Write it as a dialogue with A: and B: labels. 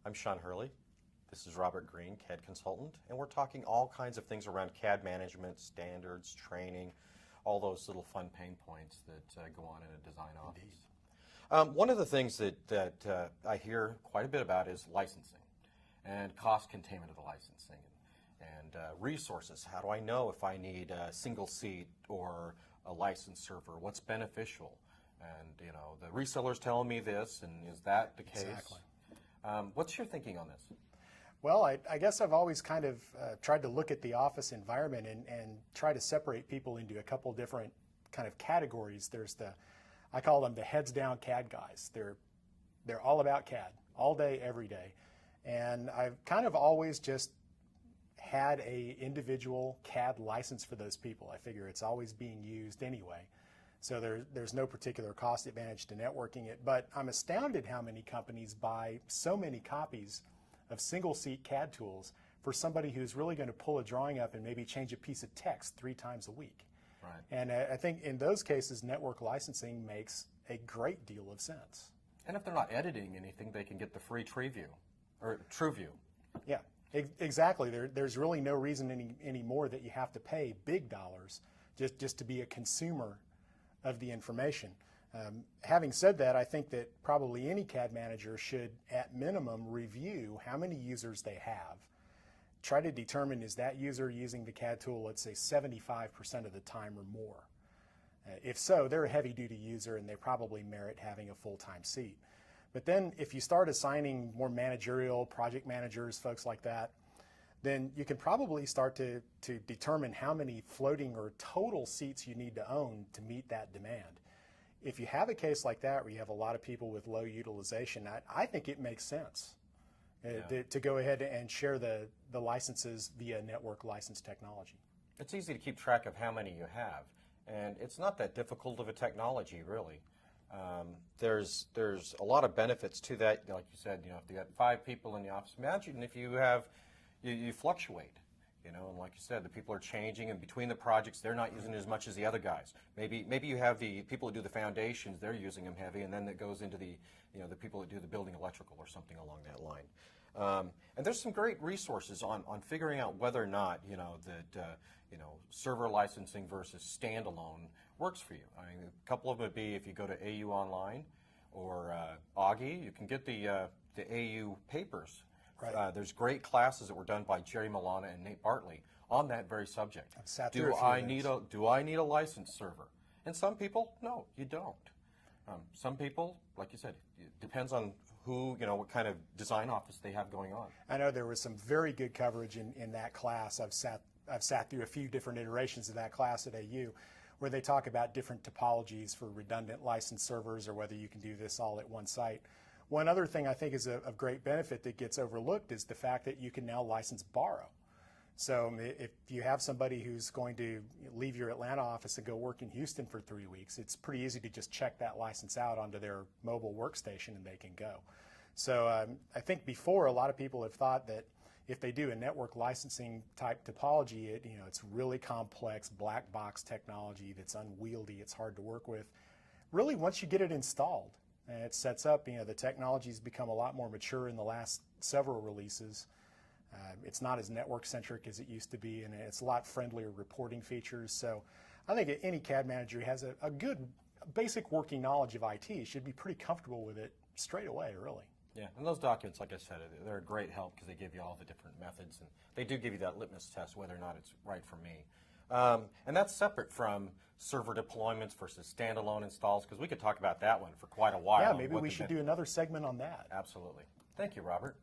A: I'm Shaan Hurley. This is Robert Green, CAD consultant, and we're talking all kinds of things around CAD management, standards, training, all those little fun pain points that go on in a design office. One of the things that I hear quite a bit about is licensing and cost containment of the licensing and resources. How do I know if I need a single seat or a licensed server? What's beneficial? And you know, the reseller's telling me this, and is that the case?
B: Exactly.
A: What's your thinking on this?
B: Well, I guess I've always kind of tried to look at the office environment and try to separate people into a couple different kind of categories. There's I call them the heads down CAD guys. They're all about CAD, all day, every day. And I've kind of always just had a individual CAD license for those people. I figure it's always being used anyway. So there's no particular cost advantage to networking it. But I'm astounded how many companies buy so many copies of single-seat CAD tools for somebody who's really going to pull a drawing up and maybe change a piece of text 3 times a week.
A: Right.
B: And I think in those cases, network licensing makes a great deal of sense.
A: And if they're not editing anything, they can get the free TrueView, or TrueView.
B: Yeah, exactly. There's really no reason anymore that you have to pay big dollars just to be a consumer of the information. Having said that, I think that probably any CAD manager should, at minimum, review how many users they have. Try to determine, is that user using the CAD tool, let's say, 75% of the time or more? If so, they're a heavy-duty user and they probably merit having a full-time seat. But then if you start assigning more managerial, project managers, folks like that, then you can probably start to determine how many floating or total seats you need to own to meet that demand. If you have a case like that where you have a lot of people with low utilization, I think it makes sense to go ahead and share the licenses via network license technology.
A: It's easy to keep track of how many you have, and it's not that difficult of a technology, really. There's a lot of benefits to that. Like you said, you know, if you got 5 people in the office, imagine if you have you fluctuate. You know, and like you said, the people are changing, and between the projects, they're not using as much as the other guys. Maybe you have the people who do the foundations, they're using them heavy, and then it goes into the people that do the building electrical or something along that line. And there's some great resources on figuring out whether or not that server licensing versus standalone works for you. I mean, a couple of them would be if you go to AU Online or Augie, you can get the AU papers.
B: Right.
A: There's great classes that were done by Jerry Milana and Nate Bartley on that very subject.
B: Do I need
A: a licensed server? And some people, no, you don't. Some people, like you said, it depends on who, what kind of design office they have going on.
B: I know there was some very good coverage in that class. I've sat through a few different iterations of that class at AU, where they talk about different topologies for redundant licensed servers or whether you can do this all at one site. One other thing I think is of great benefit that gets overlooked is the fact that you can now license borrow. So if you have somebody who's going to leave your Atlanta office and go work in Houston for 3 weeks, it's pretty easy to just check that license out onto their mobile workstation and they can go. So I think before, a lot of people have thought that if they do a network licensing type topology, it's really complex black box technology that's unwieldy, it's hard to work with. Really, once you get it installed, and it sets up, the technology's become a lot more mature in the last several releases. It's not as network-centric as it used to be, and it's a lot friendlier reporting features. So I think any CAD manager who has a good basic working knowledge of IT should be pretty comfortable with it straight away, really.
A: Yeah, and those documents, like I said, they're a great help because they give you all the different methods, and they do give you that litmus test whether or not it's right for me. And that's separate from server deployments versus standalone installs, because we could talk about that one for quite a while.
B: Yeah, maybe we should do another segment on that.
A: Absolutely. Thank you, Robert.